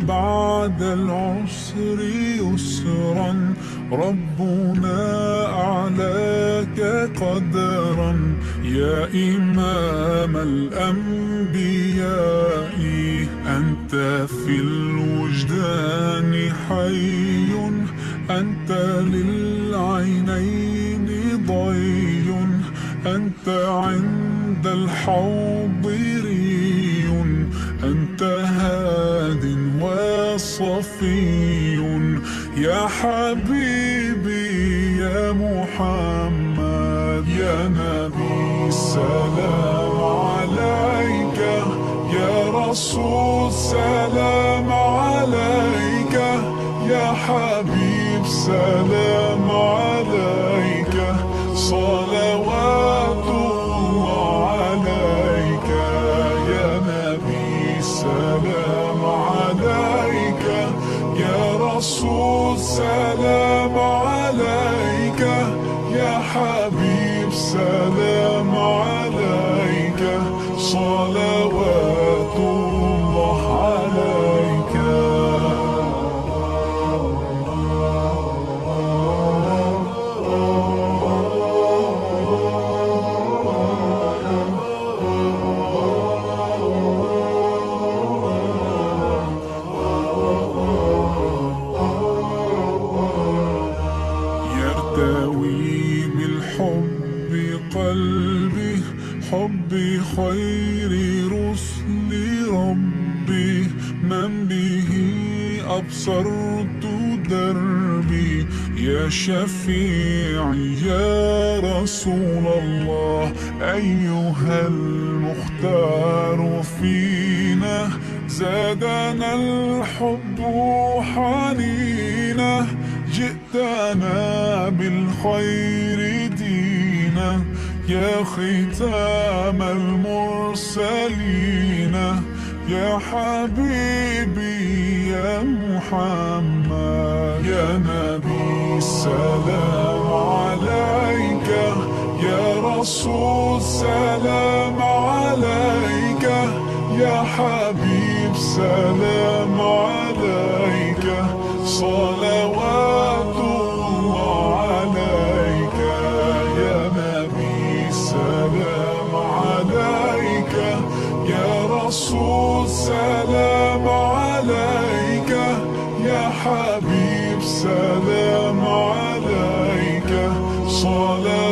بعد العسر يسرا، ربنا أعلاك قدرا يا إمام الأنبياء. أنت في الوجدان حي، أنت للعينين ضي، أنت عند الحوض ري، أنت هاد وصفي يا حبيبي يا محمد يا نبي. سلام عليك يا رسول، سلام عليك يا حبيب، سلام عليك، صلوات الله عليك يا نبي. سلام عليك يا رسول، سلام عليك يا حبيب، سلام عليك، صلوات الله عليك. يرتوي بالحب قلبي، حب خير رسل ربي، من به أبصرت دربي يا شفيعي يا رسول الله. أيها المختار فينا، زادنا الحب حنينا، جئتنا بالخير دينا يا ختام المرسلين يا حبيبي يا محمد يا نبي. سلام عليك يا رسول، سلام عليك يا حبيب، سلام عليك، صلوات الله عليك يا نبي. سلام عليك يا رسول، سلام عليك يا حبيب، سلام عليك، صلوات